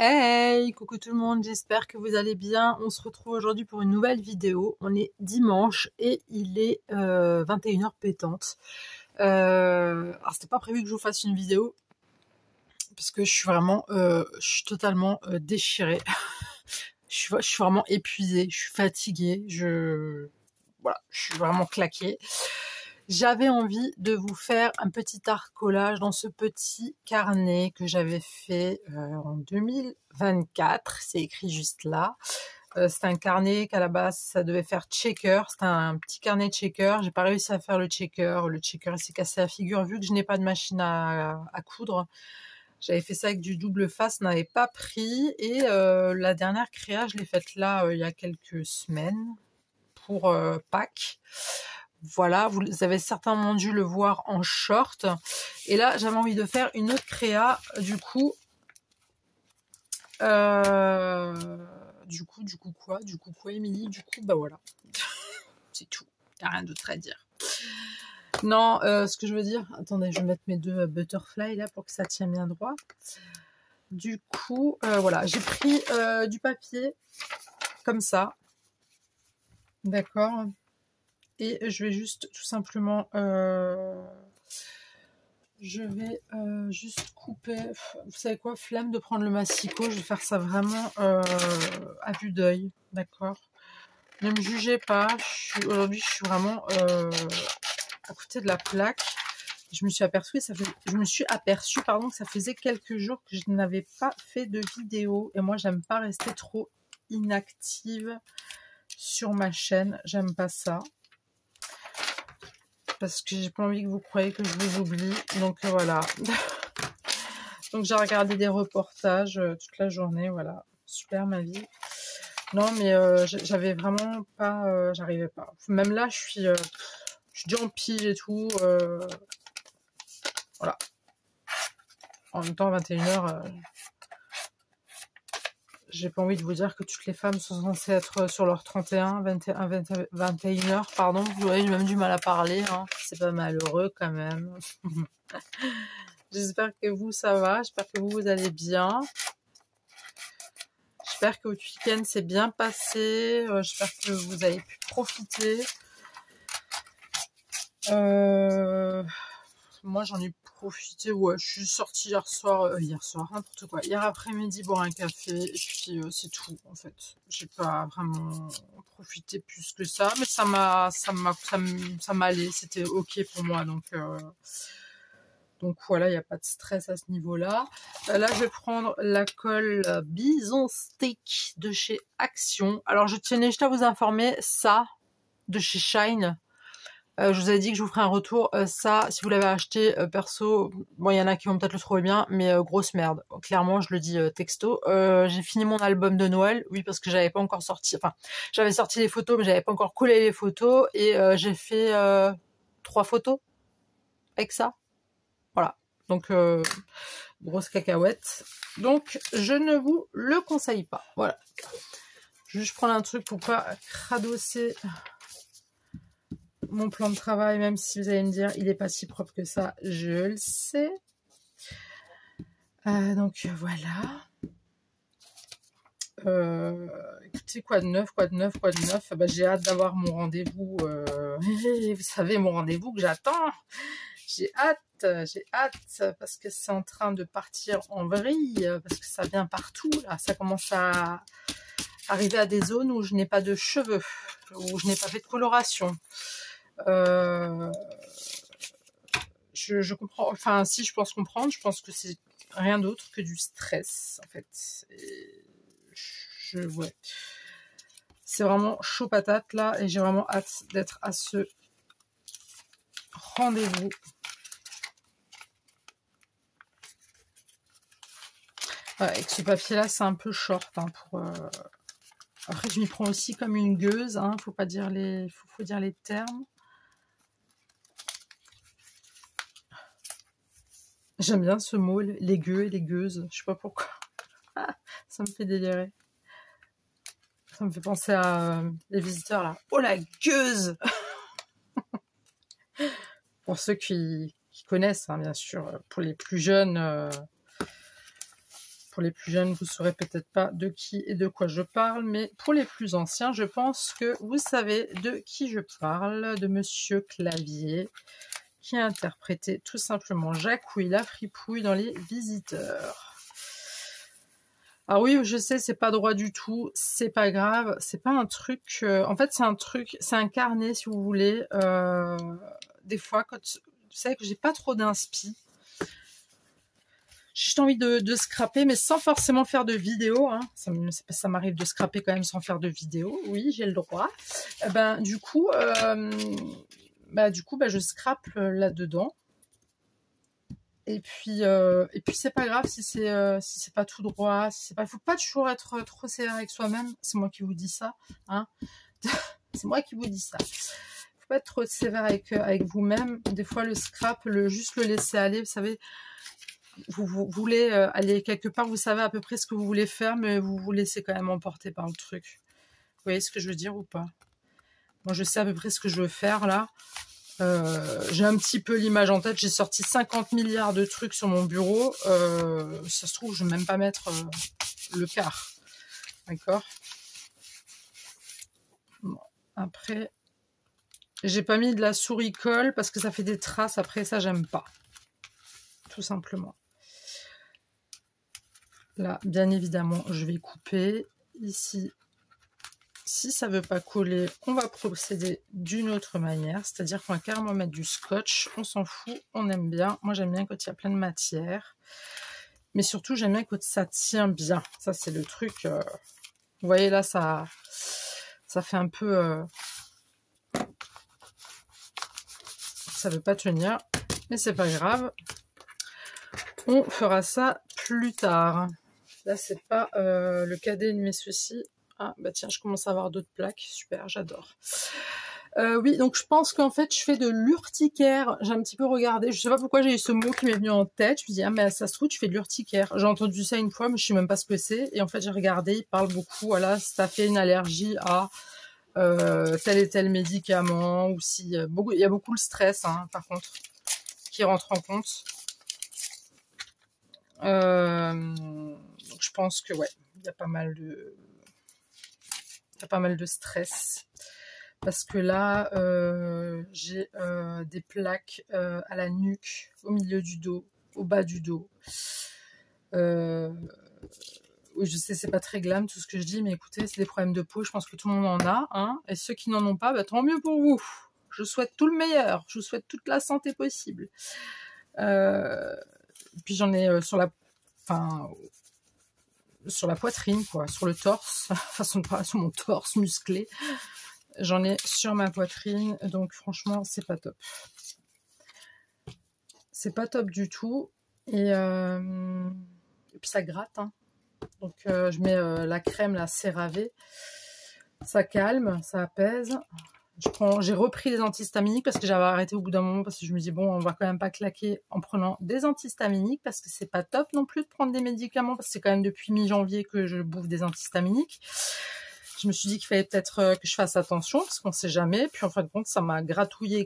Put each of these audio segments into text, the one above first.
Hey, coucou tout le monde, j'espère que vous allez bien. On se retrouve aujourd'hui pour une nouvelle vidéo. On est dimanche et il est 21h pétante. Alors c'était pas prévu que je vous fasse une vidéo parce que je suis vraiment, je suis totalement déchirée. Je suis vraiment épuisée, je suis fatiguée, voilà, je suis vraiment claquée. J'avais envie de vous faire un petit art collage dans ce petit carnet que j'avais fait en 2024. C'est écrit juste là. C'est un carnet qu'à la base ça devait faire checker. C'est un petit carnet checker. J'ai pas réussi à faire le checker. Le checker s'est cassé la figure vu que je n'ai pas de machine à coudre. J'avais fait ça avec du double face, n'avait pas pris. Et la dernière créa, je l'ai faite là il y a quelques semaines pour Pâques. Voilà, vous avez certainement dû le voir en short. Et là, j'avais envie de faire une autre créa. Du coup, quoi, Émilie? Du coup, bah voilà. C'est tout. Il n'y a rien d'autre à dire. Non, ce que je veux dire... Attendez, je vais mettre mes deux butterfly là pour que ça tienne bien droit. Du coup, voilà. J'ai pris du papier comme ça. D'accord. Et je vais juste tout simplement... je vais juste couper... Vous savez quoi? Flemme de prendre le massicot. Je vais faire ça vraiment à vue d'œil. D'accord? Ne me jugez pas. Aujourd'hui, je suis vraiment à côté de la plaque. Je me suis aperçue, pardon, que ça faisait quelques jours que je n'avais pas fait de vidéo. Et moi, j'aime pas rester trop inactive sur ma chaîne. J'aime pas ça. Parce que j'ai pas envie que vous croyez que je vous oublie. Donc voilà. Donc j'ai regardé des reportages toute la journée. Voilà. Super ma vie. Non mais j'avais vraiment pas... j'arrivais pas. Même là, je suis déjà en pige et tout. Voilà. En même temps, 21h... j'ai pas envie de vous dire que toutes les femmes sont censées être sur leur 31, 21h, pardon. Vous voyez, j'ai même du mal à parler, hein. C'est pas malheureux quand même. J'espère que vous, ça va. J'espère que vous allez bien. J'espère que votre week-end s'est bien passé. J'espère que vous avez pu profiter. Moi, j'en ai profité. Ouais, je suis sortie hier soir, n'importe quoi. Hier après-midi, boire un café. Et puis, c'est tout, en fait. J'ai pas vraiment profité plus que ça. Mais ça m'allait. C'était OK pour moi. Donc voilà, il n'y a pas de stress à ce niveau-là. Là, je vais prendre la colle Bison Stick de chez Action. Alors, je tenais juste à vous informer, ça, de chez Shine. Je vous avais dit que je vous ferai un retour. Ça, si vous l'avez acheté, perso, bon, il y en a qui vont peut-être le trouver bien, mais grosse merde. Clairement, je le dis texto. J'ai fini mon album de Noël. Oui, parce que j'avais pas encore sorti... Enfin, j'avais sorti les photos, mais j'avais pas encore collé les photos. Et j'ai fait 3 photos avec ça. Voilà, donc grosse cacahuète. Donc je ne vous le conseille pas. Voilà. Je vais juste prendre un truc pour pas cradosser mon plan de travail, même si vous allez me dire il n'est pas si propre que ça, je le sais. Donc voilà. Écoutez, quoi de neuf? Bah, j'ai hâte d'avoir mon rendez-vous. Vous savez, mon rendez-vous que j'attends. J'ai hâte, parce que c'est en train de partir en vrille, parce que ça vient partout, là. Ça commence à arriver à des zones où je n'ai pas de cheveux, où je n'ai pas fait de coloration. Je comprends, enfin, si je pense comprendre, je pense que c'est rien d'autre que du stress, en fait. Ouais. C'est vraiment chaud patate, là, et j'ai vraiment hâte d'être à ce rendez-vous. Avec ce papier-là, c'est un peu short. Hein, Après, je m'y prends aussi comme une gueuse. Hein, faut pas dire faut dire les termes. J'aime bien ce mot, les gueux et les gueuses. Je sais pas pourquoi. Ça me fait délirer. Ça me fait penser à les visiteurs là. Oh la gueuse. Pour ceux qui connaissent, hein, bien sûr. Pour les plus jeunes. pour les plus jeunes, vous ne saurez peut-être pas de qui et de quoi je parle, mais pour les plus anciens, je pense que vous savez de qui je parle, de Monsieur Clavier, qui a interprété tout simplement Jacouille la fripouille dans Les Visiteurs. Ah oui, je sais, c'est pas droit du tout, c'est pas grave, c'est pas un truc... en fait, c'est un carnet, si vous voulez. Des fois, quand vous savez que j'ai pas trop d'inspi, j'ai juste envie de scraper, mais sans forcément faire de vidéo. Hein. Ça m'arrive de scraper quand même sans faire de vidéo. Oui, j'ai le droit. Du coup, je scrape là-dedans. Et puis c'est pas grave si c'est pas tout droit. Il faut pas toujours être trop sévère avec soi-même. C'est moi qui vous dis ça. Hein. C'est moi qui vous dis ça. Faut pas être trop sévère avec vous-même. Des fois, le scrap, juste le laisser aller, vous savez... Vous voulez aller quelque part, vous savez à peu près ce que vous voulez faire, mais vous vous laissez quand même emporter par le truc. Vous voyez ce que je veux dire ou pas? Moi, je sais à peu près ce que je veux faire, là. J'ai un petit peu l'image en tête. J'ai sorti 50 milliards de trucs sur mon bureau. Ça se trouve, je ne vais même pas mettre le quart. D'accord? Bon, après, j'ai pas mis de la souris colle parce que ça fait des traces. Après, ça, j'aime pas. Tout simplement. Là, bien évidemment, je vais couper. Ici, si ça ne veut pas coller, on va procéder d'une autre manière. C'est-à-dire qu'on va carrément mettre du scotch. On s'en fout, on aime bien. Moi, j'aime bien quand il y a plein de matière. Mais surtout, j'aime bien quand ça tient bien. Ça, c'est le truc... Vous voyez, là, ça fait un peu... Ça ne veut pas tenir. Mais c'est pas grave. On fera ça plus tard. Là, c'est pas le cadet de mes soucis. Ah, bah tiens, je commence à avoir d'autres plaques. Super, j'adore. Oui, donc je pense qu'en fait, je fais de l'urticaire. J'ai un petit peu regardé. Je sais pas pourquoi j'ai eu ce mot qui m'est venu en tête. Je me dis, ah, mais ça se trouve, tu fais de l'urticaire. J'ai entendu ça une fois, mais je sais même pas ce que c'est. Et en fait, j'ai regardé. Il parle beaucoup. Voilà, si t'as fait une allergie à tel et tel médicament, ou si... il y a beaucoup le stress, hein, par contre, qui rentre en compte. Donc je pense que ouais, il y a pas mal de stress parce que là j'ai des plaques à la nuque, au milieu du dos, au bas du dos. Oui, je sais, c'est pas très glam tout ce que je dis, mais écoutez, c'est des problèmes de peau, je pense que tout le monde en a, hein, et ceux qui n'en ont pas, bah, tant mieux pour vous. Je vous souhaite tout le meilleur, je vous souhaite toute la santé possible. Puis j'en ai sur la poitrine, quoi, sur le torse, façon de parler, sur mon torse musclé. J'en ai sur ma poitrine, donc franchement, c'est pas top. C'est pas top du tout. Et puis ça gratte, hein. Donc je mets la crème, la CeraVe. Ça calme, ça apaise. J'ai repris les antihistaminiques parce que j'avais arrêté au bout d'un moment parce que je me dis bon, on va quand même pas claquer en prenant des antihistaminiques parce que c'est pas top non plus de prendre des médicaments parce que c'est quand même depuis mi-janvier que je bouffe des antihistaminiques. Je me suis dit qu'il fallait peut-être que je fasse attention parce qu'on sait jamais. Puis en fin de compte, ça m'a gratouillé.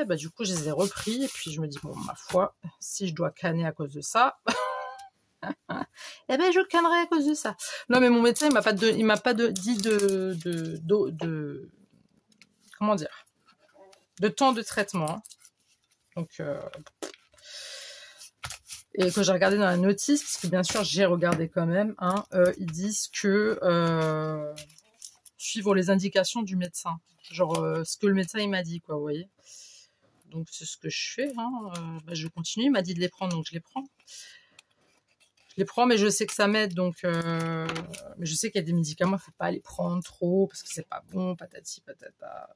Bah, du coup, je les ai repris et puis je me dis bon, ma foi, si je dois canner à cause de ça. Eh ben, je cannerai à cause de ça. Non, mais mon médecin, il m'a pas dit de comment dire, de temps de traitement. Donc, et que j'ai regardé dans la notice, parce que bien sûr, j'ai regardé quand même, hein, ils disent que suivre les indications du médecin. Genre, ce que le médecin, il m'a dit, quoi, vous voyez. Donc, c'est ce que je fais, hein. Je continue, il m'a dit de les prendre, donc je les prends. Je les prends, mais je sais que ça m'aide, donc... mais je sais qu'il y a des médicaments, il ne faut pas les prendre trop, parce que c'est pas bon, patati, patata.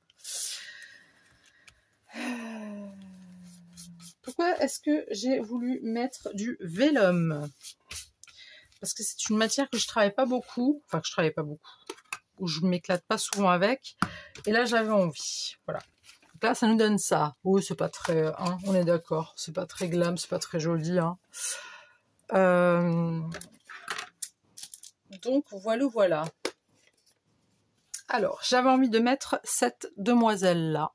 Pourquoi est-ce que j'ai voulu mettre du vélum? Parce que c'est une matière que je travaille pas beaucoup, où je m'éclate pas souvent avec, et là j'avais envie, voilà. Donc là ça nous donne ça. Oh, c'est pas très, hein, on est d'accord, c'est pas très glam, c'est pas très joli, hein. Donc voilà. Alors j'avais envie de mettre cette demoiselle là.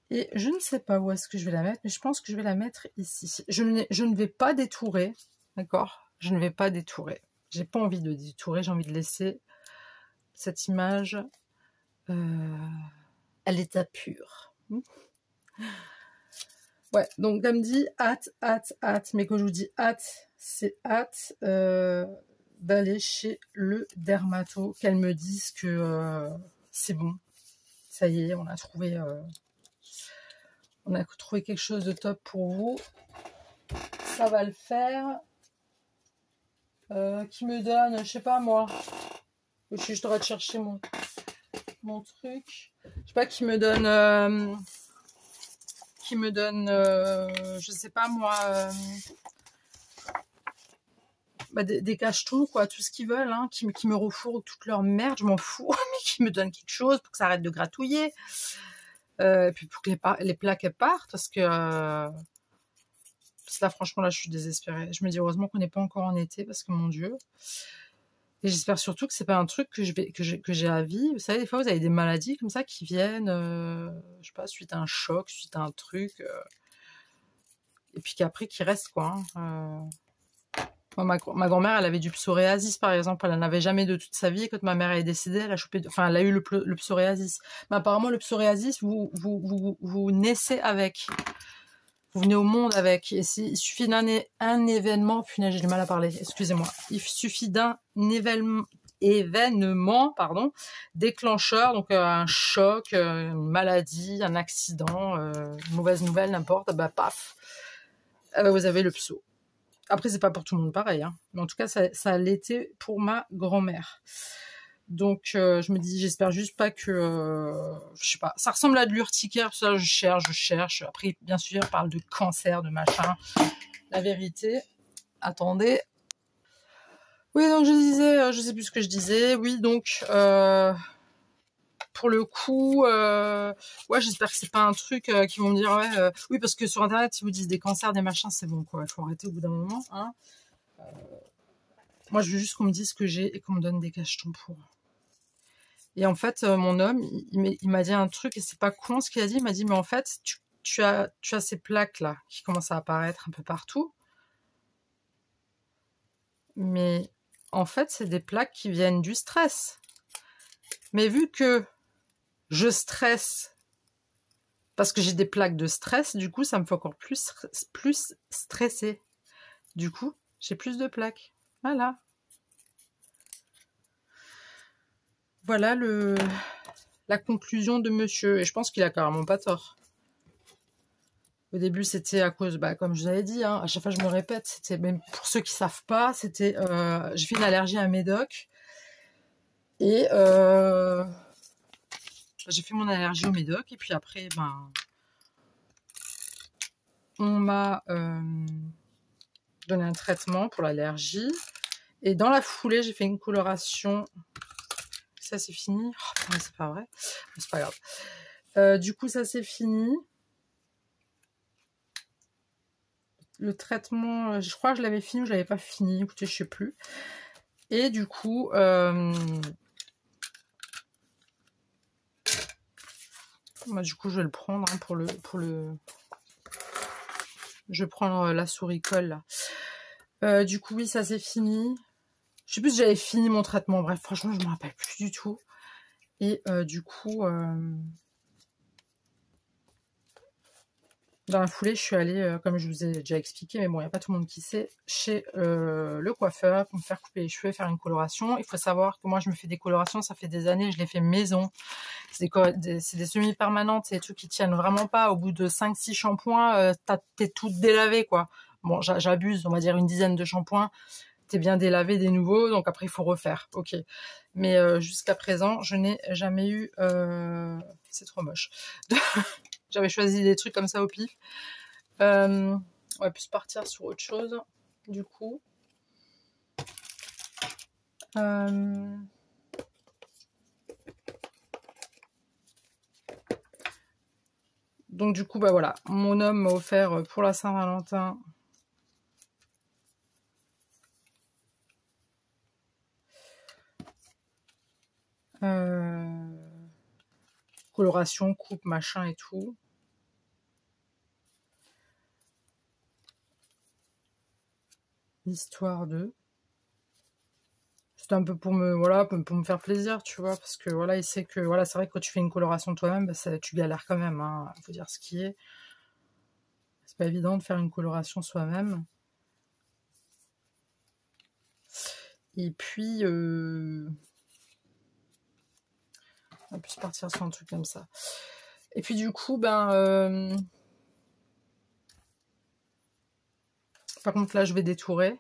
Et je ne sais pas où est-ce que je vais la mettre, mais je pense que je vais la mettre ici. Je ne vais pas détourer, d'accord? Je ne vais pas détourer. J'ai pas envie de détourer, j'ai envie de laisser cette image à l'état pur. Ouais, donc comme dit, hâte, mais quand je vous dis hâte, c'est hâte d'aller chez le dermato, qu'elle me dise que c'est bon, ça y est, on a trouvé quelque chose de top pour vous, ça va le faire. Qui me donne, je sais pas moi, je devrais chercher mon truc, je sais pas, qui me donne, je sais pas moi, bah des cachetons, quoi, tout ce qu'ils veulent, hein, qui me refourguent toute leur merde, je m'en fous, mais qui me donnent quelque chose pour que ça arrête de gratouiller, et puis pour que les plaques elles partent, parce que là franchement là je suis désespérée, je me dis heureusement qu'on n'est pas encore en été, parce que mon Dieu. Et j'espère surtout que c'est pas un truc que j'ai à vie. Vous savez, des fois vous avez des maladies comme ça qui viennent, je sais pas, suite à un choc, suite à un truc, et puis qu'après qui reste, quoi. Moi, ma grand-mère, elle avait du psoriasis, par exemple. Elle n'en avait jamais de toute sa vie. Et quand ma mère est décédée, elle a chopé, enfin, elle a eu le psoriasis. Mais apparemment, le psoriasis, vous naissez avec. Vous venez au monde avec. Et il suffit d'un événement. Punaise, j'ai du mal à parler. Excusez-moi. Il suffit d'un événement, pardon, déclencheur. Donc, un choc, une maladie, un accident, une mauvaise nouvelle, n'importe. Bah, paf. Vous avez le pso. Après, c'est pas pour tout le monde pareil, hein. Mais en tout cas, ça l'était pour ma grand-mère. Donc, je me dis, j'espère juste pas que... je sais pas, ça ressemble à de l'urticaire, ça, je cherche. Après, bien sûr, on parle de cancer, de machin. La vérité, attendez. Oui, donc je disais, je sais plus ce que je disais. Oui, donc... pour le coup, ouais, j'espère que c'est pas un truc qui vont me dire, ouais, oui, parce que sur Internet, ils vous disent des cancers, des machins, c'est bon, quoi. Il faut arrêter au bout d'un moment, hein. Moi, je veux juste qu'on me dise ce que j'ai et qu'on me donne des cachetons pour. Et en fait, mon homme, il m'a dit un truc, et c'est pas con ce qu'il a dit. Il m'a dit, mais en fait, tu as ces plaques-là qui commencent à apparaître un peu partout. Mais en fait, c'est des plaques qui viennent du stress. Mais vu que je stresse parce que j'ai des plaques de stress, du coup, ça me fait encore plus stresser. Du coup, j'ai plus de plaques. Voilà. Voilà la conclusion de monsieur. Et je pense qu'il a carrément pas tort. Au début, c'était à cause, bah, comme je vous avais dit, hein, à chaque fois je me répète, c'était, même pour ceux qui savent pas, c'était, j'ai fait une allergie à un médoc. Et j'ai fait mon allergie au médoc. Et puis après, ben, on m'a donné un traitement pour l'allergie. Et dans la foulée, j'ai fait une coloration. Ça, c'est fini. Oh, c'est pas vrai. C'est pas grave. Du coup, ça, c'est fini. Le traitement, je crois que je l'avais fini ou je l'avais pas fini. Écoutez, je sais plus. Et du coup, moi, du coup, je vais le prendre, hein, pour le. Je vais prendre la souris colle là. Du coup, oui, ça c'est fini. Je sais plus si j'avais fini mon traitement. Bref, franchement, je me rappelle plus du tout. Et du coup, dans la foulée, je suis allée, comme je vous ai déjà expliqué, mais bon, il n'y a pas tout le monde qui sait, chez le coiffeur pour me faire couper les cheveux et faire une coloration. Il faut savoir que moi, je me fais des colorations, ça fait des années, je les fais maison. C'est des semi-permanentes, c'est des trucs qui tiennent vraiment pas. Au bout de 5-6 shampoings, t'es toute délavée, quoi. Bon, j'abuse, on va dire une dizaine de shampoings. T'es bien délavé des nouveaux, donc après, il faut refaire. Ok. Mais jusqu'à présent, je n'ai jamais eu... C'est trop moche. J'avais choisi des trucs comme ça au pif. On va plus partir sur autre chose, du coup. Donc du coup, bah voilà, mon homme m'a offert pour la Saint-Valentin coloration, coupe, machin et tout. histoire de... C'était un peu pour me, voilà, pour me faire plaisir, tu vois, parce que voilà, il sait que, voilà, c'est vrai que quand tu fais une coloration toi-même, bah, tu galères quand même, hein, faut dire ce qui est. C'est pas évident de faire une coloration soi-même. Et puis, on va plus partir sur un truc comme ça. Et puis du coup, ben, par contre là, je vais détourer.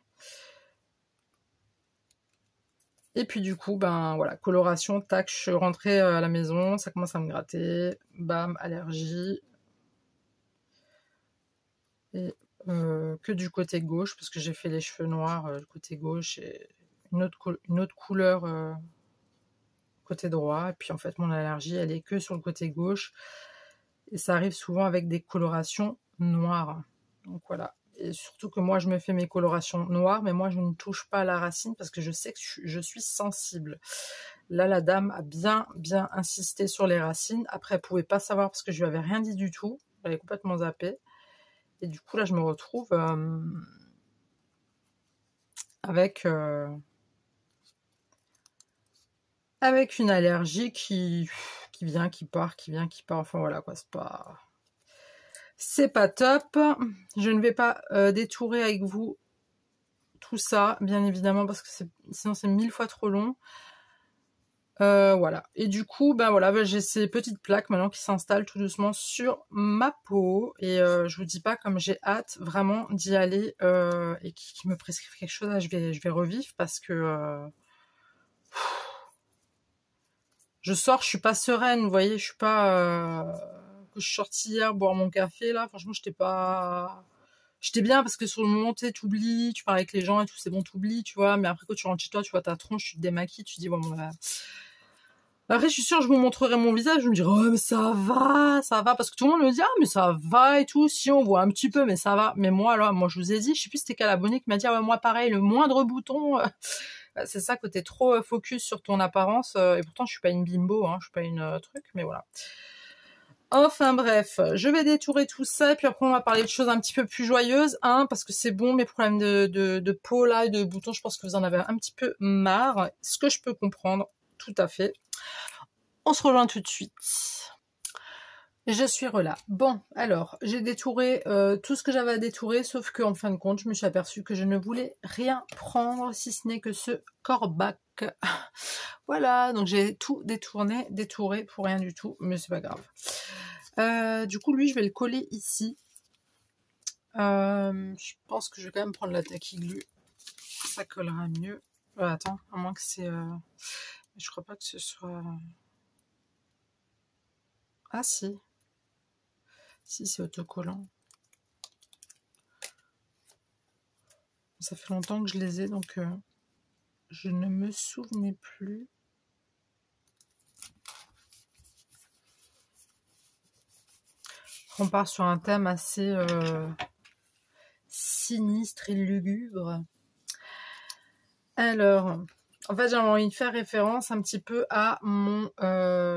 Et puis du coup, ben voilà, coloration, tac, je suis rentrée à la maison, ça commence à me gratter, bam, allergie. Et que du côté gauche, parce que j'ai fait les cheveux noirs du côté gauche et une autre couleur côté droit. Et puis en fait, mon allergie, elle est que sur le côté gauche. Et ça arrive souvent avec des colorations noires. Donc voilà. Et surtout que moi, je me fais mes colorations noires, mais moi, je ne touche pas à la racine parce que je sais que je suis sensible. Là, la dame a bien insisté sur les racines. Après, elle pouvait pas savoir parce que je lui avais rien dit du tout. Elle est complètement zappée. Et du coup, là, je me retrouve avec une allergie qui vient, qui part, qui vient, qui part. Enfin, voilà, quoi, c'est pas top. Je ne vais pas détourer avec vous tout ça, bien évidemment, parce que sinon c'est 1000 fois trop long. Voilà. Et du coup, ben voilà, ben j'ai ces petites plaques maintenant qui s'installent tout doucement sur ma peau. Et je vous dis pas comme j'ai hâte vraiment d'y aller et qui me prescrivent quelque chose. Là, je vais revivre parce que je sors, je suis pas sereine, vous voyez, je suis pas que je suis sortie hier boire mon café là. Franchement, j'étais bien parce que sur le moment, tu sais, t'oublies, tu parles avec les gens et tout, c'est bon, t'oublies, tu vois. Mais après, quand tu rentres chez toi, tu vois ta tronche, tu te démaquilles, tu te dis, bon, bah... Après, je suis sûre, je vous montrerai mon visage, je me dirai, oh, mais ça va, parce que tout le monde me dit, ah, mais ça va et tout, si on voit un petit peu, mais ça va. Mais moi, là, moi, je vous ai dit, je sais plus c'était quel abonné qui m'a dit, ah, ouais, moi, pareil, le moindre bouton, c'est ça, que t'es trop focus sur ton apparence, et pourtant, je suis pas une bimbo, hein, je suis pas une truc, mais voilà. Enfin bref, je vais détourer tout ça, et puis après on va parler de choses un petit peu plus joyeuses, hein, parce que c'est bon, mes problèmes de peau là, et de boutons, je pense que vous en avez un petit peu marre, ce que je peux comprendre, tout à fait. On se rejoint tout de suite. Je suis relâ. Bon, alors, j'ai détouré tout ce que j'avais à détourer, sauf qu'en fin de compte, je me suis aperçue que je ne voulais rien prendre, si ce n'est que ce corbac. Voilà, donc j'ai tout détouré pour rien du tout, mais c'est pas grave. Du coup, lui, je vais le coller ici. Je pense que je vais quand même prendre la tacky glue. Ça collera mieux. Attends, à moins que c'est... Je crois pas que ce soit... Ah si. Si, c'est autocollant. Ça fait longtemps que je les ai, donc je ne me souvenais plus. On part sur un thème assez sinistre et lugubre. Alors, en fait, j'avais envie de faire référence un petit peu à mon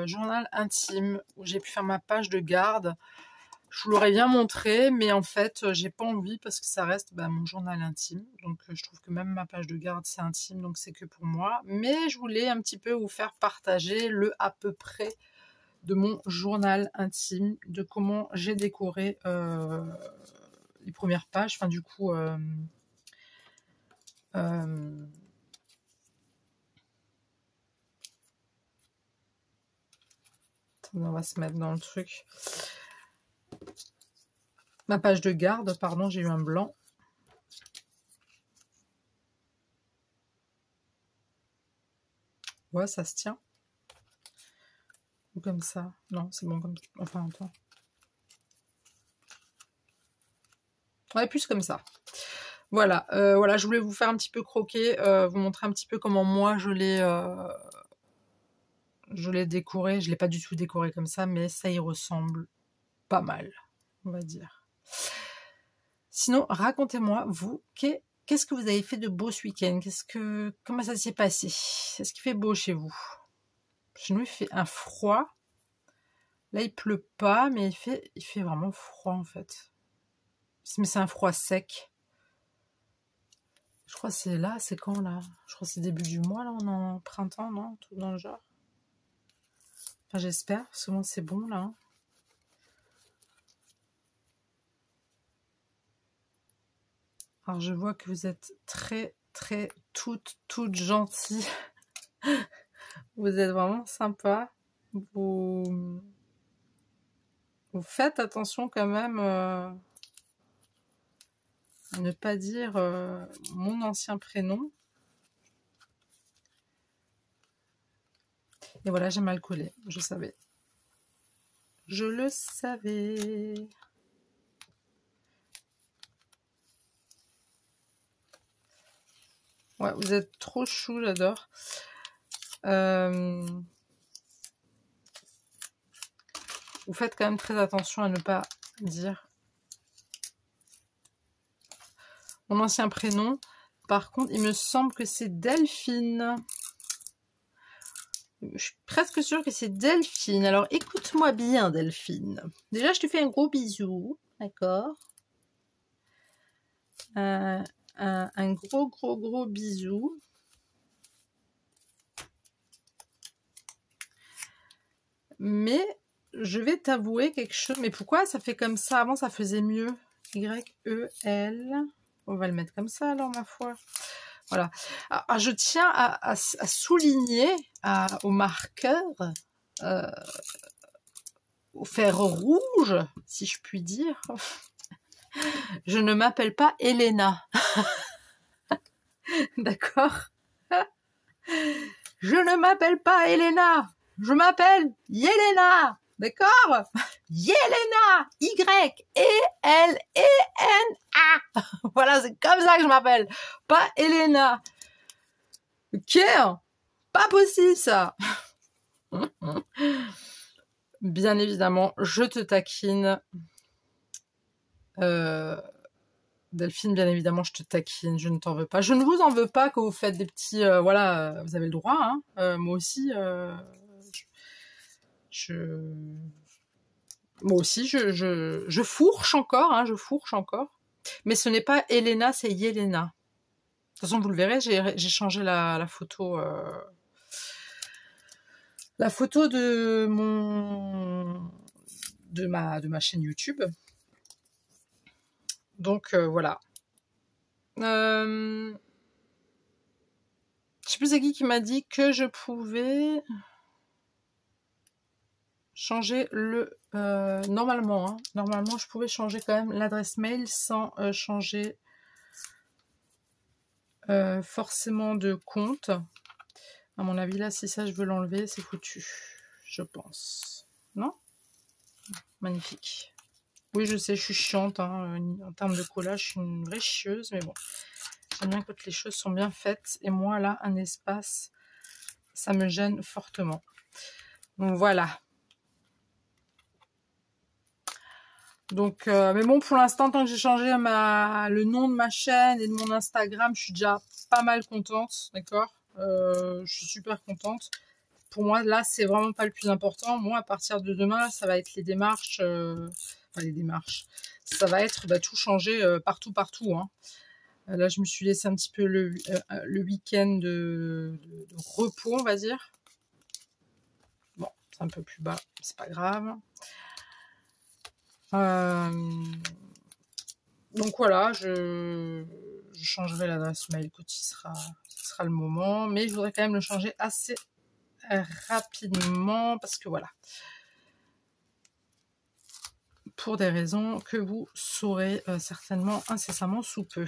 journal intime, où j'ai pu faire ma page de garde. Je vous l'aurais bien montré, mais en fait, j'ai pas envie parce que ça reste mon journal intime. Donc, je trouve que même ma page de garde, c'est intime, donc c'est que pour moi. Mais je voulais un petit peu vous faire partager le à peu près de mon journal intime, de comment j'ai décoré les premières pages. Enfin, du coup, on va se mettre dans le truc. Ma page de garde, pardon, j'ai eu un blanc. Ouais, ça se tient. Ou comme ça. Non, c'est bon comme ça. Enfin, attends. Ouais, plus comme ça. Voilà, voilà, je voulais vous faire un petit peu croquer, vous montrer un petit peu comment moi je l'ai décoré. Je l'ai pas du tout décoré comme ça, mais ça y ressemble pas mal, on va dire. Sinon, racontez-moi, vous, qu'est-ce que vous avez fait de beau ce week-end? Comment ça s'est passé? Est-ce qu'il fait beau chez vous? Chez nous, il fait un froid. Là, il pleut pas, mais il fait vraiment froid en fait. Mais c'est un froid sec. crois que c'est là, c'est quand là? Je crois que c'est début du mois, là, on est en printemps, non? Tout dans le genre. Enfin, j'espère, parce que bon, c'est bon, là. Hein. Alors, je vois que vous êtes très, très, toutes gentilles. Vous êtes vraiment sympa. Vous faites attention quand même à ne pas dire mon ancien prénom. Et voilà, j'ai mal collé, je savais. Je le savais. Ouais, vous êtes trop chou, j'adore. Vous faites quand même très attention à ne pas dire mon ancien prénom. Par contre, il me semble que c'est Delphine. Je suis presque sûre que c'est Delphine. Alors, écoute-moi bien, Delphine. Déjà, je te fais un gros bisou. D'accord? Un gros bisou. Mais je vais t'avouer quelque chose. Mais pourquoi ça fait comme ça? Avant, ça faisait mieux. Y-E-L. On va le mettre comme ça, alors, ma foi. Voilà. Alors, je tiens à souligner au marqueur, au fer rouge, si je puis dire. Je ne m'appelle pas Elena. D'accord? Je ne m'appelle pas Elena. Je m'appelle Yelena. D'accord? Yelena. Y-E-L-E-N-A. Voilà, c'est comme ça que je m'appelle. Pas Elena. Ok? Pas possible, ça. Bien évidemment, je te taquine. Delphine, bien évidemment, je te taquine, je ne t'en veux pas. Je ne vous en veux pas que vous faites des petits... voilà, vous avez le droit, hein. Moi aussi, moi aussi, je fourche encore, hein, je fourche encore. Mais ce n'est pas Elena, c'est Yelena. De toute façon, vous le verrez, j'ai changé la photo... la photo de ma chaîne YouTube. Donc voilà. Je sais plus c'est qui m'a dit que je pouvais changer le normalement. Hein, normalement, je pouvais changer quand même l'adresse mail sans changer forcément de compte. À mon avis, là, si ça, je veux l'enlever, c'est foutu. Je pense. Non? Magnifique. Oui, je sais, je suis chiante. Hein, en termes de collage, je suis une vraie chieuse, mais bon. J'aime bien quand les choses sont bien faites. Et moi, là, un espace, ça me gêne fortement. Donc, voilà. Donc, mais bon, pour l'instant, tant que j'ai changé le nom de ma chaîne et de mon Instagram, je suis déjà pas mal contente, d'accord? Je suis super contente. Pour moi, là, c'est vraiment pas le plus important. Moi, à partir de demain, ça va être les démarches... enfin, les démarches. Ça va être tout changer partout. Hein. Là, je me suis laissé un petit peu le week-end de repos, on va dire. Bon, c'est un peu plus bas, c'est pas grave. Donc voilà, je changerai l'adresse mail quand ce sera le moment. Mais je voudrais quand même le changer assez rapidement parce que voilà. Pour des raisons que vous saurez certainement incessamment sous peu.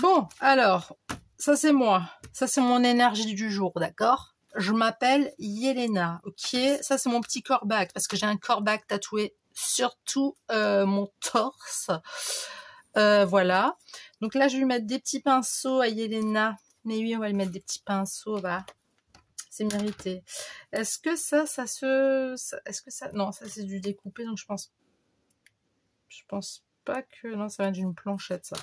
Bon, alors, ça c'est moi. Ça c'est mon énergie du jour, d'accord? Je m'appelle Yelena, ok? Ça c'est mon petit corbac, parce que j'ai un corbac tatoué sur tout mon torse. Voilà. Donc là, je vais lui mettre des petits pinceaux à Yelena. Mais oui, on va lui mettre des petits pinceaux, va. C'est mérité. Est-ce que ça est-ce que ça... Non, ça c'est du découpé, donc je pense pas que... Non, ça vient d'une planchette, ça.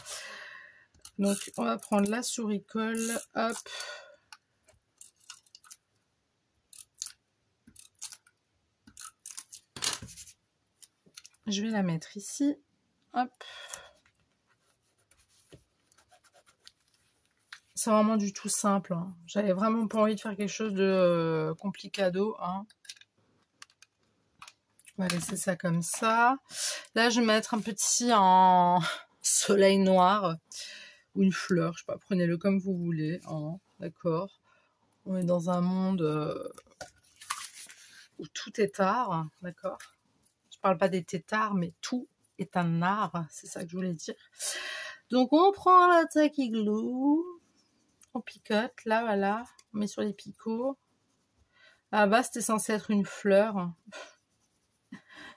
Donc, on va prendre la souris colle. Hop. Je vais la mettre ici. Hop. C'est vraiment du tout simple. Hein. J'avais vraiment pas envie de faire quelque chose de complicado. Hein. On va laisser ça comme ça. Là, je vais mettre un petit en soleil noir ou une fleur. Je sais pas, prenez-le comme vous voulez. Hein. D'accord. On est dans un monde où tout est art. D'accord. Je parle pas des tétards, mais tout est un art. C'est ça que je voulais dire. Donc, on prend la tacky glue. On picote. Là, voilà. On met sur les picots. À la base, c'était censé être une fleur.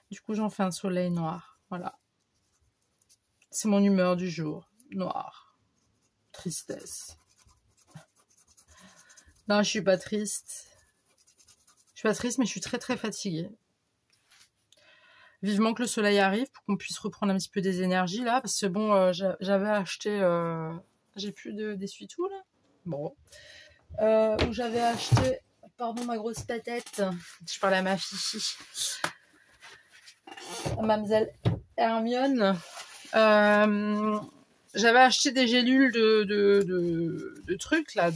Du coup, j'en fais un soleil noir. Voilà. C'est mon humeur du jour. Noir. Tristesse. Non, je suis pas triste. Je suis pas triste, mais je suis très très fatiguée. Vivement que le soleil arrive pour qu'on puisse reprendre un petit peu des énergies là. Parce que bon, j'avais acheté... J'ai plus d'essuie-tout là. Bon. Où j'avais acheté... Pardon ma grosse patate. Je parlais à ma fifi. Mademoiselle Hermione. J'avais acheté des gélules de trucs là,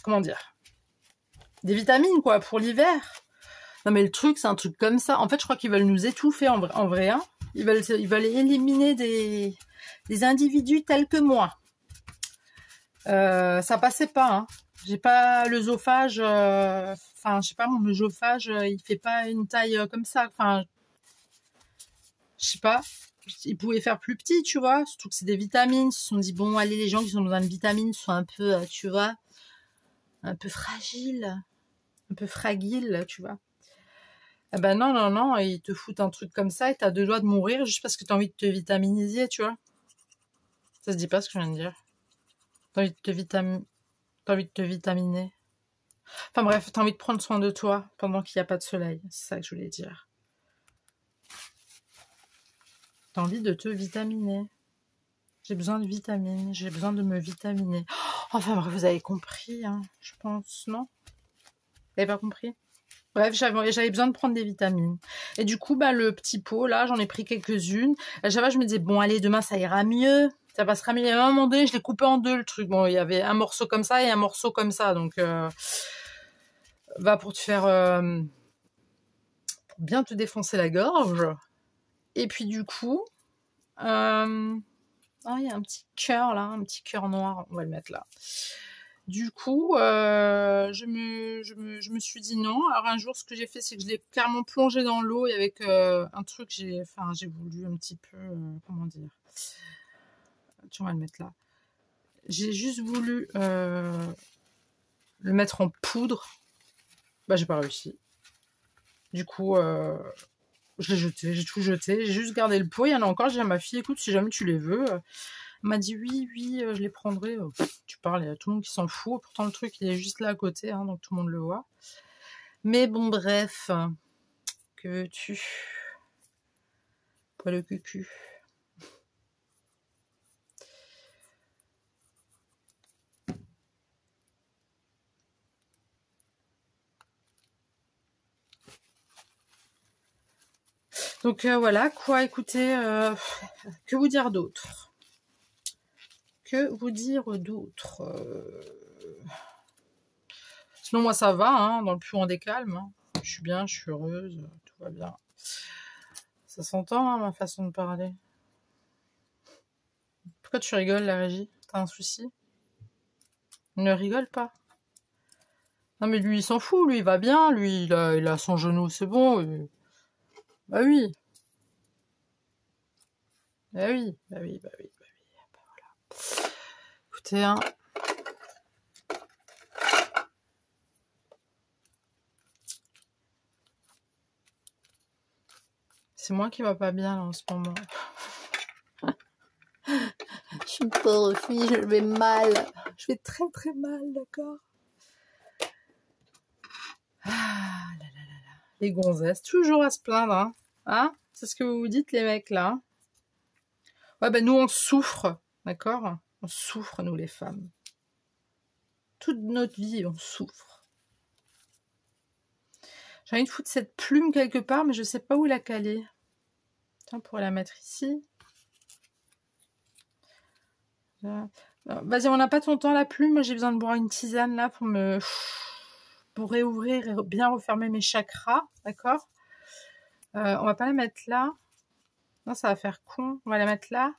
comment dire, des vitamines quoi pour l'hiver. Non mais le truc c'est un truc comme ça. En fait je crois qu'ils veulent nous étouffer en vrai hein. Ils veulent éliminer des individus tels que moi. Ça passait pas hein. J'ai pas l'œsophage, enfin je sais pas, mon œsophage il fait pas une taille comme ça. Enfin je sais pas. Ils pouvaient faire plus petit, tu vois. Surtout que c'est des vitamines. Ils se sont dit, bon, allez, les gens qui ont besoin de vitamines sont un peu, tu vois, un peu fragiles, un peu fragiles, tu vois. Eh ben non, non, non, ils te foutent un truc comme ça et t'as 2 doigts de mourir juste parce que t'as envie de te vitaminiser, tu vois. Ça se dit pas ce que je viens de dire. T'as envie de te vitaminer. Enfin bref, t'as envie de prendre soin de toi pendant qu'il n'y a pas de soleil. C'est ça que je voulais dire. T'as envie de te vitaminer. J'ai besoin de vitamines, j'ai besoin de me vitaminer. Enfin bref, vous avez compris, hein, je pense, non? Vous n'avez pas compris? Bref, j'avais besoin de prendre des vitamines. Et du coup, bah, le petit pot, là, j'en ai pris quelques-unes. À chaque fois, je me disais, bon, allez, demain, ça ira mieux. Ça passera mieux. Et à un moment donné, je l'ai coupé en 2, le truc. Bon, il y avait un morceau comme ça et un morceau comme ça. Donc, va pour te faire... pour bien te défoncer la gorge. Et puis, du coup... Ah, il y a un petit cœur là, un petit cœur noir, on va le mettre là. Du coup, je me suis dit non. Alors un jour, ce que j'ai fait, c'est que je l'ai carrément plongé dans l'eau et avec un truc, j'ai voulu un petit peu, comment dire, tu vas le mettre là. J'ai juste voulu le mettre en poudre. Bah, j'ai pas réussi. Du coup, je l'ai jeté, j'ai tout jeté, j'ai juste gardé le pot. Il y en a encore, j'ai dit à ma fille, écoute, si jamais tu les veux, elle m'a dit oui, oui, je les prendrai. Tu parles, il y a tout le monde qui s'en fout. Pourtant, le truc, il est juste là à côté, hein, donc tout le monde le voit. Mais bon, bref, que veux-tu? Pas le cucu. Donc voilà, quoi, écoutez, que vous dire d'autre? Que vous dire d'autre? Sinon, moi, ça va, hein, dans le plus grand des calmes. Hein. Je suis bien, je suis heureuse, tout va bien. Ça s'entend, hein, ma façon de parler. Pourquoi tu rigoles, la régie? T'as un souci? Ne rigole pas. Non, mais lui, il s'en fout, lui, il va bien, lui, il a son genou, c'est bon. Bah oui. Bah oui, bah oui, bah oui, bah oui. Bah voilà. Écoutez, hein. C'est moi qui va pas bien là en ce moment. Je suis une pauvre fille, je vais mal. Je vais très très mal, d'accord. Ah là là là là. Les gonzesses, toujours à se plaindre, hein. Hein? C'est ce que vous vous dites, les mecs, là. Ouais, ben nous, on souffre, d'accord? On souffre, nous, les femmes. Toute notre vie, on souffre. J'ai envie de foutre cette plume quelque part, mais je sais pas où la caler. Tiens, on pourrait la mettre ici. Vas-y, on n'a pas ton temps la plume. Moi, j'ai besoin de boire une tisane là pour réouvrir et bien refermer mes chakras. D'accord? On va pas la mettre là. Non, ça va faire con. On va la mettre là.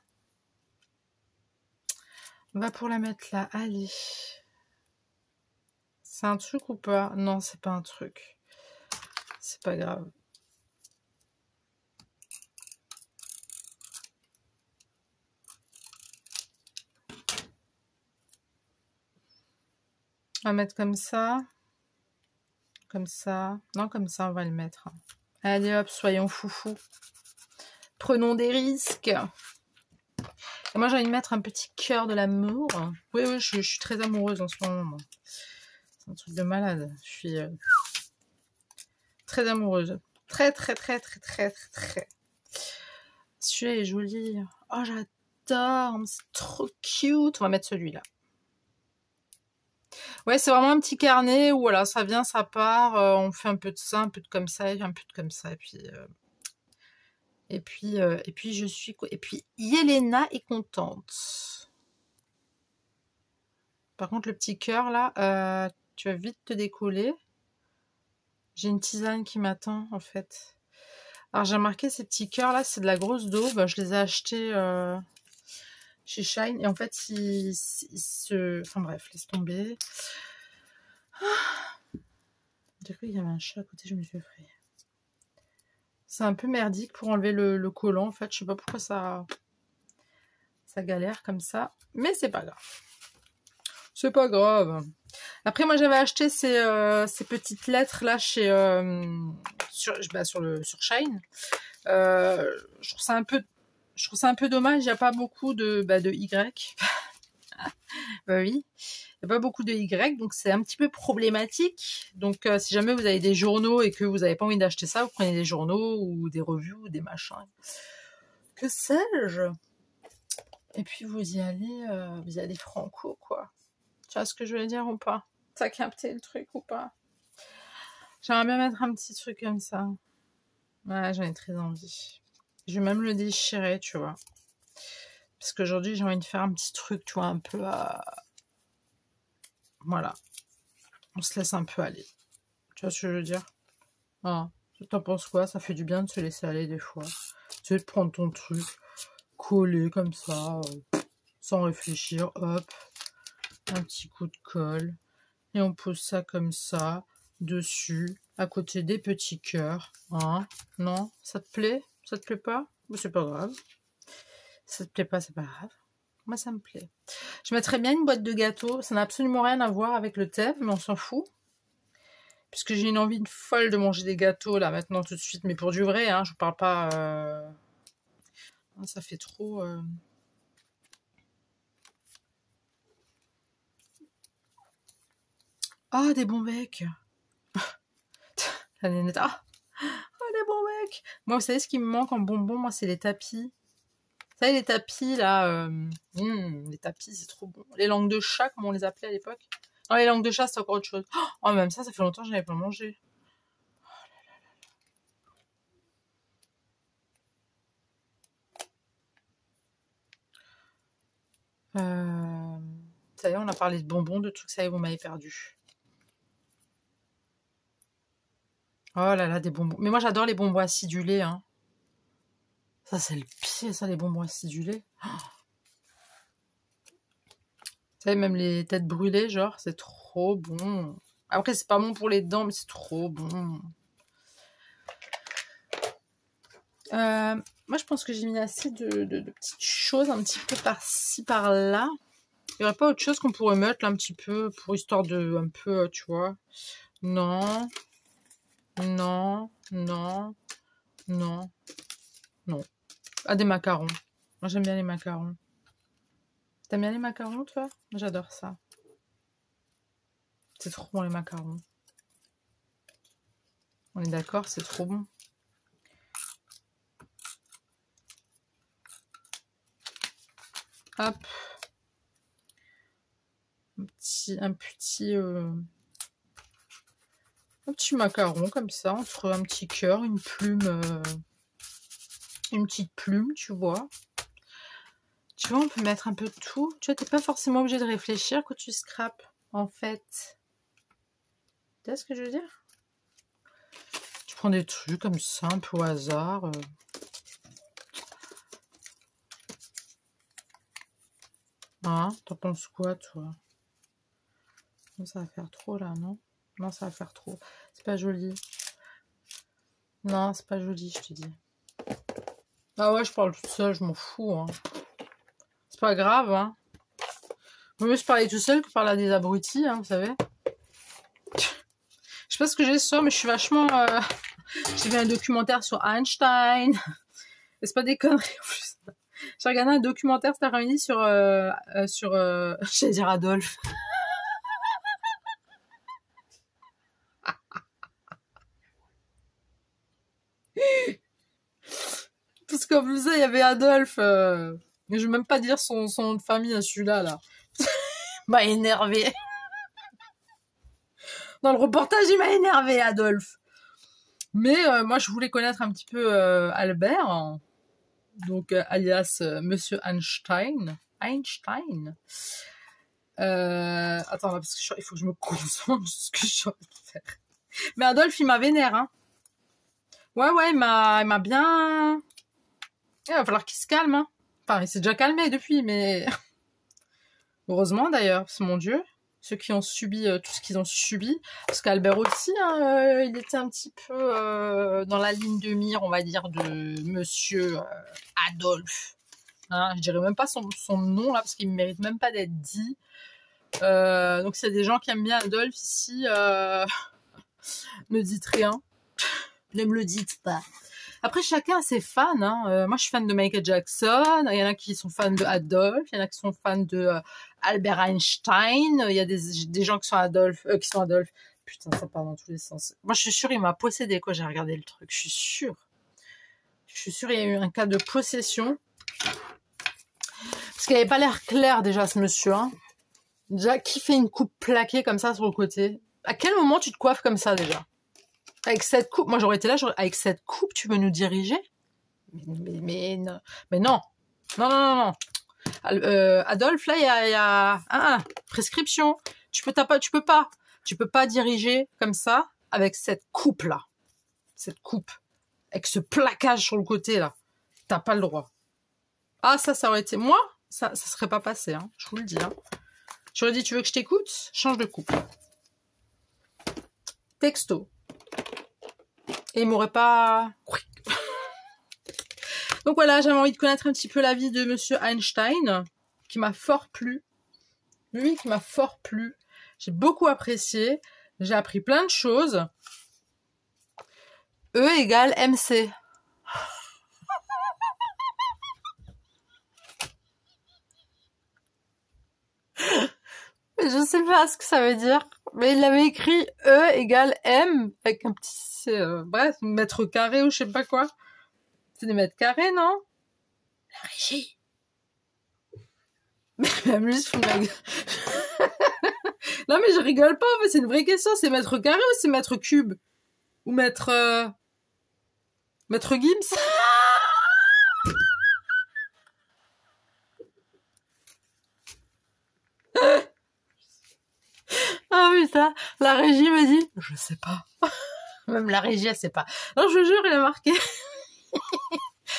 On va pour la mettre là. Allez. C'est un truc ou pas? Non, c'est pas un truc. C'est pas grave. On va mettre comme ça. Comme ça. Non, comme ça, on va le mettre. Allez hop, soyons foufous. Prenons des risques. Et moi, j'ai envie de mettre un petit cœur de l'amour. Oui, oui, je suis très amoureuse en ce moment. C'est un truc de malade. Je suis très amoureuse. Très, très, très, très, très, très, très. Celui-là est joli. Oh, j'adore. C'est trop cute. On va mettre celui-là. Ouais, c'est vraiment un petit carnet où voilà, ça vient, ça part. On fait un peu de ça, un peu de comme ça, et un peu de comme ça. Et puis je suis... Et puis Yelena est contente. Par contre, le petit cœur, là, tu vas vite te décoller. J'ai une tisane qui m'attend, en fait. Alors, j'ai remarqué ces petits cœurs, là, c'est de la grosse daube. Je les ai achetés chez Shine. Et en fait, ils se... Enfin bref, laisse tomber. J'ai cru qu'il y avait un chat à côté, je me suis effrayée. C'est un peu merdique pour enlever le collant, en fait. Je sais pas pourquoi ça galère comme ça. Mais c'est pas grave. C'est pas grave. Après, moi, j'avais acheté ces petites lettres là chez sur Shine. Je trouve ça un peu dommage. Il n'y a pas beaucoup de Y. Bah oui, il n'y a pas beaucoup de Y, donc c'est un petit peu problématique. Donc, si jamais vous avez des journaux et que vous n'avez pas envie d'acheter ça, vous prenez des journaux ou des revues ou des machins. Que sais-je? Et puis vous y allez franco, quoi. Tu vois ce que je veux dire ou pas? T'as capté le truc ou pas? J'aimerais bien mettre un petit truc comme ça. Ouais, j'en ai très envie. Je vais même le déchirer, tu vois. Parce qu'aujourd'hui, j'ai envie de faire un petit truc, tu vois, un peu à... Voilà. On se laisse un peu aller. Tu vois ce que je veux dire? Ah, t'en penses quoi? Ça fait du bien de se laisser aller des fois. Tu sais, de prendre ton truc, coller comme ça, sans réfléchir, hop. Un petit coup de colle. Et on pose ça comme ça, dessus, à côté des petits cœurs. Hein? Non? Ça te plaît? Ça te plaît pas? C'est pas grave. Si ça te plaît pas, c'est pas grave. Moi, ça me plaît. Je mettrais bien une boîte de gâteaux. Ça n'a absolument rien à voir avec le thème, mais on s'en fout. Puisque j'ai une envie folle de manger des gâteaux, là, maintenant, tout de suite. Mais pour du vrai, hein, je vous parle pas... Ça fait trop... Ah, des bons becs. La nénette. Ah, des bons becs. Moi, vous savez ce qui me manque en bonbons, moi, c'est les tapis. Vous savez, les tapis, là, les tapis, c'est trop bon. Les langues de chat, comme on les appelait à l'époque. Non, les langues de chat, c'est encore autre chose. Oh, même ça fait longtemps que je n'avais pas mangé. Ça y est, on a parlé de bonbons, de trucs, ça y est, vous m'avez perdu. Oh là là, des bonbons. Mais moi, j'adore les bonbons acidulés, hein. Ça, c'est le pire, ça, les bonbons acidulés. Vous savez, même les têtes brûlées, genre, c'est trop bon. Après, c'est pas bon pour les dents, mais c'est trop bon. Moi, je pense que j'ai mis assez de petites choses, un petit peu par-ci, par-là. Il n'y aurait pas autre chose qu'on pourrait mettre, là, un petit peu, pour histoire de, un peu, tu vois. Non. Non. Non. Non. Non. Ah, des macarons. Moi, j'aime bien les macarons. T'aimes bien les macarons, toi? Moi, j'adore ça. C'est trop bon, les macarons. On est d'accord, c'est trop bon. Hop. Un petit macaron, comme ça, entre un petit cœur, une plume... une petite plume, tu vois. tu vois, on peut mettre un peu de tout. Tu vois, t'es pas forcément obligé de réfléchir quand tu scrapes, en fait. Tu vois ce que je veux dire? Tu prends des trucs comme ça, un peu au hasard. Hein, t'en penses quoi, toi? Non, ça va faire trop, là, non? Non, ça va faire trop. C'est pas joli. Non, c'est pas joli, je te dis. Ah ouais, je parle toute seule, je m'en fous, hein. C'est pas grave, hein. Vaut mieux se parler tout seul que parler à des abrutis, hein, vous savez. Je sais pas ce que j'ai ce soir, mais je suis vachement... J'ai vu un documentaire sur Einstein. Et c'est pas des conneries, en plus. J'ai regardé un documentaire cet après-midi sur... j'allais dire Adolphe. Parce qu'en plus, il y avait Adolphe. Mais je vais même pas dire son nom de famille à celui-là, là. M'a énervé. Dans le reportage, il m'a énervé, Adolphe. Mais moi, je voulais connaître un petit peu Albert, hein. Donc alias Monsieur Einstein. Einstein. Attends, parce que il faut que je me concentre sur ce que je suis en train de faire. Mais Adolphe, il m'a vénère, hein. Ouais, il m'a bien... Il va falloir qu'il se calme, hein. Enfin, il s'est déjà calmé depuis, mais... Heureusement, d'ailleurs, c'est mon Dieu. Ceux qui ont subi tout ce qu'ils ont subi. Parce qu'Albert aussi, hein, il était un petit peu dans la ligne de mire, on va dire, de Monsieur Adolphe. Hein, je dirais même pas son nom, là, parce qu'il ne mérite même pas d'être dit. Donc, s'il y a des gens qui aiment bien Adolphe ici, ne dites rien. Ne me le dites pas. Après, chacun a ses fans. Hein. Moi, je suis fan de Michael Jackson. Il y en a qui sont fans de Adolphe. Il y en a qui sont fans de Albert Einstein. Il y a des gens qui sont Adolphe. Putain, ça part dans tous les sens. Moi, je suis sûre, il m'a possédé quand j'ai regardé le truc. Je suis sûre. Je suis sûre, il y a eu un cas de possession. Parce qu'il n'avait pas l'air clair, déjà, ce monsieur. Hein. Déjà, qui fait une coupe plaquée comme ça sur le côté? À quel moment tu te coiffes comme ça, déjà? Avec cette coupe, moi j'aurais été là, avec cette coupe, tu veux nous diriger? Mais non. Non. Adolphe, là, il y a prescription. Tu peux pas diriger comme ça avec cette coupe là. Cette coupe. Avec ce plaquage sur le côté là. T'as pas le droit. Ah, ça aurait été moi, ça serait pas passé, hein, je vous le dis. Hein. J'aurais dit, tu veux que je t'écoute? Change de coupe. Texto. Et il m'aurait pas... Donc voilà, j'avais envie de connaître un petit peu la vie de Monsieur Einstein, qui m'a fort plu. Lui, qui m'a fort plu. J'ai beaucoup apprécié. J'ai appris plein de choses. E égale MC. Je sais pas ce que ça veut dire. Mais il avait écrit E égale M avec un petit... bref, mètre carré ou je sais pas quoi. C'est des mètres carrés, non? La régie. Mais même lui se fout de ma gueule. Non mais je rigole pas, en fait, c'est une vraie question. C'est mètre carré ou c'est mètre cube? Ou mètre... Mètre Gims? Ah putain, la régie me dit, je sais pas. Même la régie, elle sait pas. Non, je vous jure, il a marqué.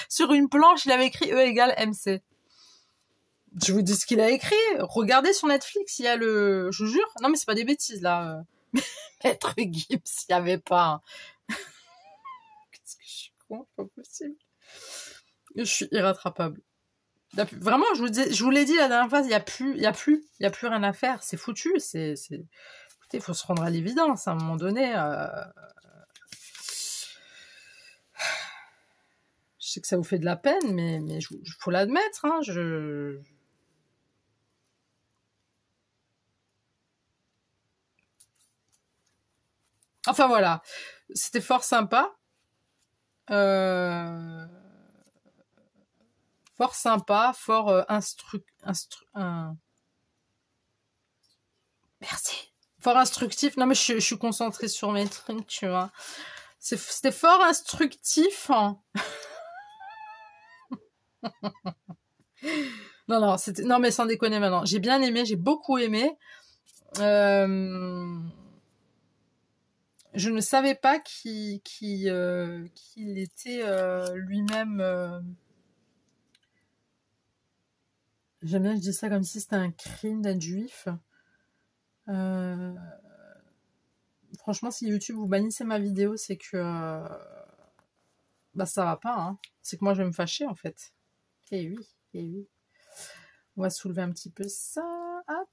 Sur une planche, il avait écrit E égale MC. Je vous dis ce qu'il a écrit. Regardez sur Netflix, il y a le... Je vous jure. Non, mais c'est pas des bêtises, là. Maître Gibbs, il n'y avait pas. Qu'est-ce que je suis con, c'est pas possible. Je suis irrattrapable. Vraiment, je vous l'ai dit la dernière fois, il y a plus rien à faire. C'est foutu. Écoutez, il faut se rendre à l'évidence à un moment donné. Je sais que ça vous fait de la peine, mais faut l'admettre. Hein, Enfin voilà, c'était fort sympa. Fort sympa, fort Merci. Fort instructif. Non mais je suis concentrée sur mes trucs, tu vois. C'était fort instructif. Hein. Non, non, c'était... Non, mais sans déconner maintenant. J'ai bien aimé, j'ai beaucoup aimé. Je ne savais pas qu'il était lui-même... J'aime bien que je dis ça comme si c'était un crime d'être juif. Franchement, si YouTube vous bannissez ma vidéo, c'est que... bah ça va pas, hein. C'est que moi je vais me fâcher en fait. Et oui, et oui. On va soulever un petit peu ça. Hop.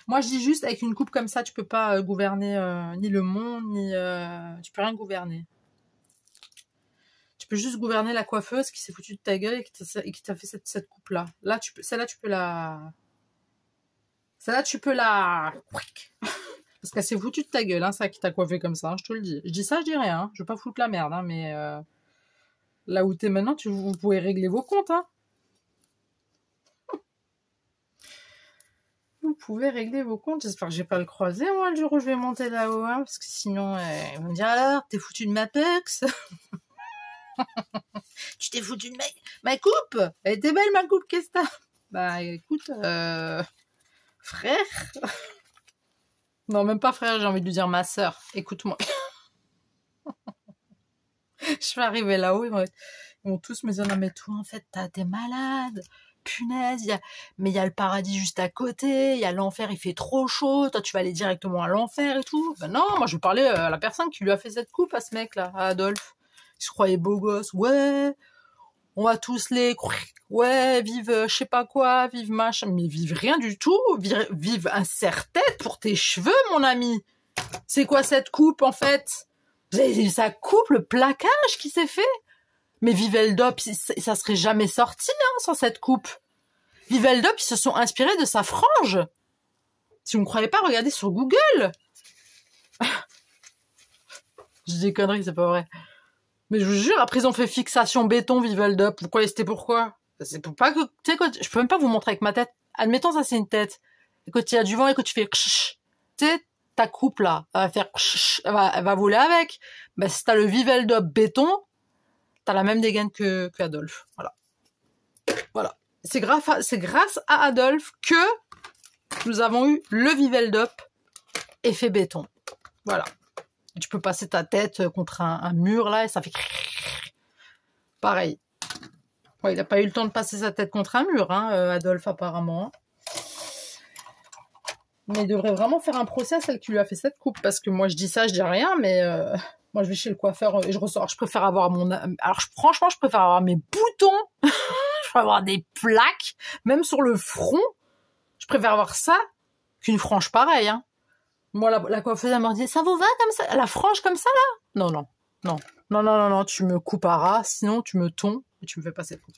Moi je dis juste, avec une coupe comme ça, tu peux pas gouverner ni le monde, ni... tu peux rien gouverner. Tu peux juste gouverner la coiffeuse qui s'est foutue de ta gueule et qui t'a fait cette coupe-là. Là, celle-là, tu peux la... Celle-là, tu peux la... Parce qu'elle s'est foutue de ta gueule, hein, ça qui t'a coiffé comme ça, hein, je te le dis. Je dis ça, je dis rien, hein. Je veux pas foutre la merde, hein, mais là où t'es maintenant, vous pouvez régler vos comptes, hein. Vous pouvez régler vos comptes. J'espère que je vais pas le croiser, moi, le jour où je vais monter là-haut, hein, parce que sinon, ils vont me dire, alors, t'es foutu de ma pex. Tu t'es foutu de ma coupe. Elle était belle, ma coupe, qu'est-ce que t'as? Bah, écoute, frère. Non, même pas frère, j'ai envie de lui dire ma sœur. Écoute-moi. Je vais arriver là-haut, ils vont tous me dire, non mais toi, en fait, t'es malade. Punaise, mais il y a le paradis juste à côté, il y a l'enfer, il fait trop chaud, toi tu vas aller directement à l'enfer et tout. Ben non, moi je veux parler à la personne qui lui a fait cette coupe à ce mec-là, à Adolphe. Il se croyait beau gosse, ouais, on va tous ouais, vive je sais pas quoi, vive machin, mais vive rien du tout, vive un serre-tête pour tes cheveux, mon ami. C'est quoi cette coupe en fait? Ça coupe le plaquage qui s'est fait. Mais Viveldop, ça serait jamais sorti hein, sans cette coupe. Viveldop, ils se sont inspirés de sa frange. Si vous ne me croyez pas, regardez sur Google. Je dis des conneries, c'est pas vrai. Mais je vous jure, après ils ont fait fixation béton Viveldop. Vous croyez c'était pourquoi? C'est pour pas que... Tu sais, je peux même pas vous montrer avec ma tête. Admettons, ça c'est une tête. Et quand il y a du vent et que tu fais... Tu sais, ta coupe là, elle va faire... Elle va voler avec. Ben, si t'as le Viveldop béton... T'as la même dégaine que Adolphe. Voilà. Voilà. C'est grâce à Adolphe que nous avons eu le Viveldop effet béton. Voilà. Et tu peux passer ta tête contre un mur là et ça fait pareil. Ouais, il n'a pas eu le temps de passer sa tête contre un mur, hein, Adolphe apparemment. Mais il devrait vraiment faire un procès à celle qui lui a fait cette coupe parce que moi je dis ça, je dis rien, mais moi, je vais chez le coiffeur et je ressors. Alors, je préfère avoir franchement, je préfère avoir mes boutons. Je préfère avoir des plaques, même sur le front. Je préfère avoir ça qu'une frange pareille, hein. Moi, la coiffeuse, elle m'a dit, ça vous va comme ça? La frange comme ça, là? Non, non. Non. Non, non, non, non, tu me coupes à ras, sinon tu me tonds et tu me fais passer le coup.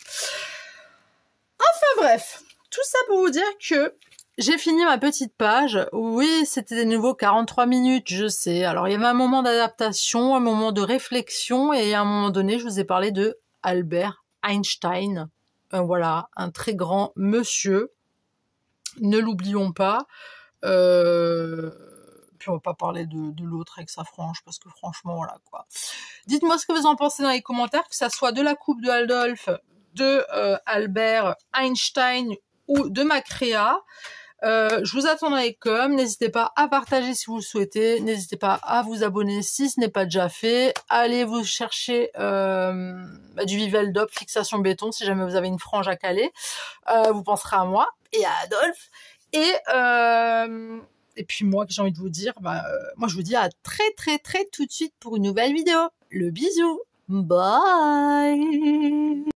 Enfin, bref. Tout ça pour vous dire que j'ai fini ma petite page. Oui, c'était de nouveau 43 minutes, je sais. Alors, il y avait un moment d'adaptation, un moment de réflexion, et à un moment donné, je vous ai parlé de Albert Einstein. Voilà, un très grand monsieur. Ne l'oublions pas. Puis on va pas parler de l'autre avec sa frange, parce que franchement, voilà, quoi. Dites-moi ce que vous en pensez dans les commentaires, que ça soit de la coupe de Adolphe, de Albert Einstein ou de ma créa. Je vous attends dans les coms, n'hésitez pas à partager si vous le souhaitez, n'hésitez pas à vous abonner si ce n'est pas déjà fait, allez vous chercher du Viveldop fixation béton si jamais vous avez une frange à caler, vous penserez à moi et à Adolphe, et puis moi que j'ai envie de vous dire, moi je vous dis à très très très tout de suite pour une nouvelle vidéo, le bisou, bye.